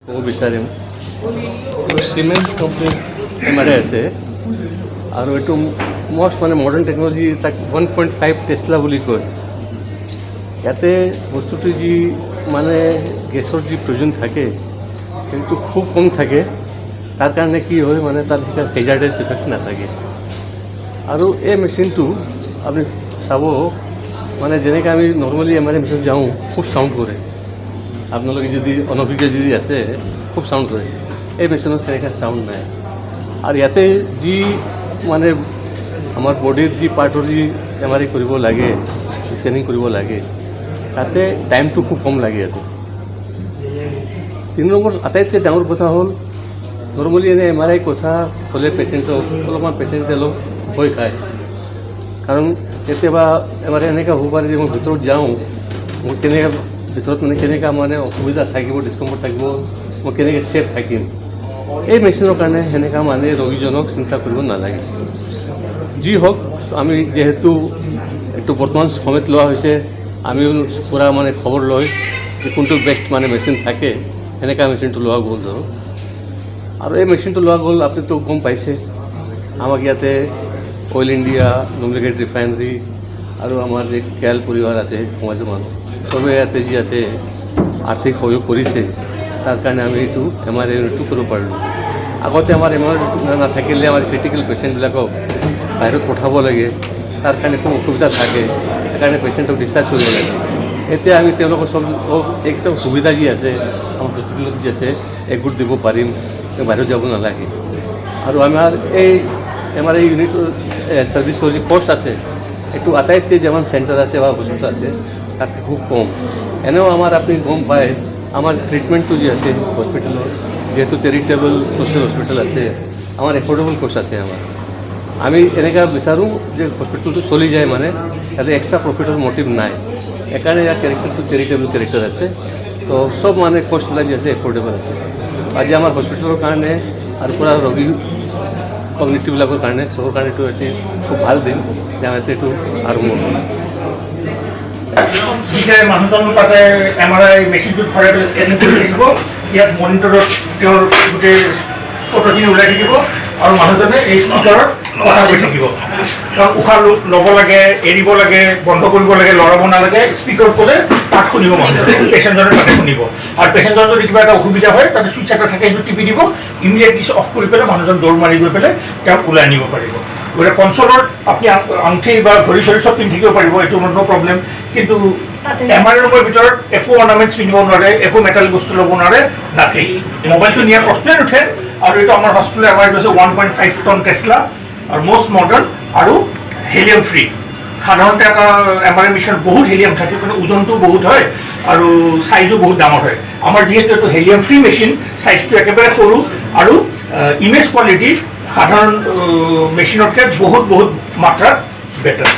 ক'ব বিচাৰিম Siemens company MRI আছে আৰু এইটো মষ্ট মানে মডাৰ্ণ টেকন'লজি তাক 1.5 টেছলা বুলি কয়। ইয়াতে বস্তুটো যি মানে গেছৰ যি প্ৰয়োজন থাকে সেইটো খুব কম থাকে। তাৰ কাৰণে কি হয় মানে তাত হেজাৰ্ডাছ ইফেক্ট নাথাকে। আৰু এই মেচিনটো আপুনি চাব মানে যেনেকৈ আমি নৰ্মেলি এমআৰআই মেচিন যাওঁ খুব চাউণ্ড কৰে। আপোনালোকে যদি অনভিজ্ঞ যদি আছে খুব চাউণ্ড কৰে। এই মেচিনত তেনেকৈ চাউণ্ড নাই। আৰু ইয়াতে যি মানে আমাৰ বডিৰ যি পাৰ্টৰ যি এমআৰআই কৰিব লাগে, স্কেনিং কৰিব লাগে, তাতে টাইমটো খুব কম লাগে ইয়াতে। 3 নম্বৰ আটাইতকৈ ডাঙৰ কথা হ'ল নৰ্মেলি এনে এমআৰআই কথা হ'লে পেচেণ্টক অলপমান পেচেণ্টে অলপ ভয় খায়। কাৰণ কেতিয়াবা এমআৰআই এনেকুৱা হ'ব পাৰে যে মই ভিতৰত যাওঁ, মোৰ কেনেকৈ ভিতৰত মানে কেনেকুৱা মানে অসুবিধা থাকিব, ডিছকমফৰ্ট থাকিব, মই কেনেকৈ ছেফ থাকিম। এই মেচিনৰ কাৰণে সেনেকুৱা মানে ৰোগীজনক চিন্তা কৰিব নালাগে। যি হওক আমি যিহেতু এইটো বৰ্তমান সময়ত লোৱা হৈছে, আমিও পূৰা মানে খবৰ লৈ যে কোনটো বেষ্ট মানে মেচিন থাকে সেনেকুৱা মেচিনটো লোৱা গ'ল ধৰক। আৰু এই মেচিনটো লোৱা গ'ল আপুনিতো গম পাইছে, আমাক ইয়াতে অইল ইণ্ডিয়া, নুমলিগেট ৰিফাইনেৰী আৰু আমাৰ যে কেএল পৰিবাৰ আছে সমাজৰ মানুহ চবে ইয়াতে যি আছে আৰ্থিক সহযোগ কৰিছে। তাৰ কাৰণে আমি এইটো এমআৰআই ইউনিটটো কৰিব পাৰিলোঁ। আগতে আমাৰ এমআৰআই নাথাকিলে আমাৰ ক্ৰিটিকেল পেচেণ্টবিলাকক বাহিৰত পঠাব লাগে, তাৰ কাৰণে খুব অসুবিধা থাকে, সেইকাৰণে পেচেণ্টক ডিছচাৰ্জ কৰিব লাগে। এতিয়া আমি তেওঁলোকৰ চব একদম সুবিধা যি আছে আমাৰ হস্পিটেলত যি আছে একগোট দিব পাৰিম, বাহিৰত যাব নালাগে। আৰু আমাৰ এই এমআৰআই ইউনিটৰ ছাৰ্ভিচৰ যি কষ্ট আছে এইটো আটাইতকৈ যিমান চেণ্টাৰ আছে বা হস্পিটেল আছে তাতকৈ খুব কম। এনেও আমাৰ আপুনি গম পায় আমাৰ ট্ৰিটমেণ্টটো যি আছে হস্পিটেলত, যেহেতু চেৰিটেবল ছ'চিয়েল হস্পিটেল আছে, আমাৰ এফৰ্ডেবল কষ্ট আছে আমাৰ। আমি এনেকুৱা বিচাৰোঁ যে হস্পিটেলটো চলি যায় মানে ইয়াতে এক্সট্ৰা প্ৰফিটৰ মটিভ নাই। সেইকাৰণে ইয়াৰ কেৰেক্টাৰটো চেৰিটেবল কেৰেক্টাৰ আছে। তো চব মানে কষ্টবিলাক যি আছে এফৰ্ডেবল আছে। আজি আমাৰ হস্পিটেলৰ কাৰণে আৰু পূৰা ৰোগী কমিউনিটিবিলাকৰ কাৰণে চবৰ কাৰণে এইটো এটি খুব ভাল দিন যে আমাৰ এইটো আৰম্ভ হ'ল। মানুহজন তাতে এমআৰআই মেচিনটোত ভৰাই পেলাই স্কেনিং কৰি থাকিব, ইয়াত মনিটৰত তেওঁৰ গোটেই ফটোখিনি ওলাই থাকিব আৰু মানুহজনে এই স্পিকাৰত কথা কৈ থাকিব। কাৰণ উশাহ ল'ব লাগে, এৰিব লাগে, বন্ধ কৰিব লাগে, লৰাব নালাগে, স্পিকাৰত ক'লে তাত শুনিব মানুহজনে, পেচেণ্টজনে তাতে শুনিব। আৰু পেচেণ্টজনৰ যদি কিবা এটা অসুবিধা হয় তাতে চুইচ এটা থাকে, সেইটো টিপি দিব, ইমিডিয়েটলি অফ কৰি পেলাই মানুহজন দৌৰ মাৰি গৈ পেলাই তেওঁক ওলাই আনিব পাৰিব। গতিকে কনচলত আপুনি আঙঠি বা ঘড়ী চৰি চব পিন্ধি থাকিব পাৰিব, এইটো ন' প্ৰব্লেম। কিন্তু এমআৰআই ৰুমৰ ভিতৰত একো অৰ্নামেণ্টছ পিন্ধিব নোৱাৰে, একো মেটেল বস্তু ল'ব নোৱাৰে, নাথিং। মোবাইলটো নিয়াৰ প্ৰশ্নই নুঠে। আৰু এইটো আমাৰ হস্পিটেলৰ এমআৰআইটো হৈছে 1.5 টন টেছলা আৰু মষ্ট মডাৰ্ণ আৰু হেলিয়াম ফ্ৰী। সাধাৰণতে এটা এমআৰআই মেচিনত বহুত হেলিয়াম থাকে, কিন্তু ওজনটো বহুত হয় আৰু চাইজো বহুত ডাঙৰ হয়। আমাৰ যিহেতু এইটো হেলিয়াম ফ্ৰী মেচিন, চাইজটো একেবাৰে সৰু আৰু ইমেজ কোৱালিটি সাধাৰণ মেচিনতকৈ বহুত বহুত মাত্ৰাত বেটাৰ।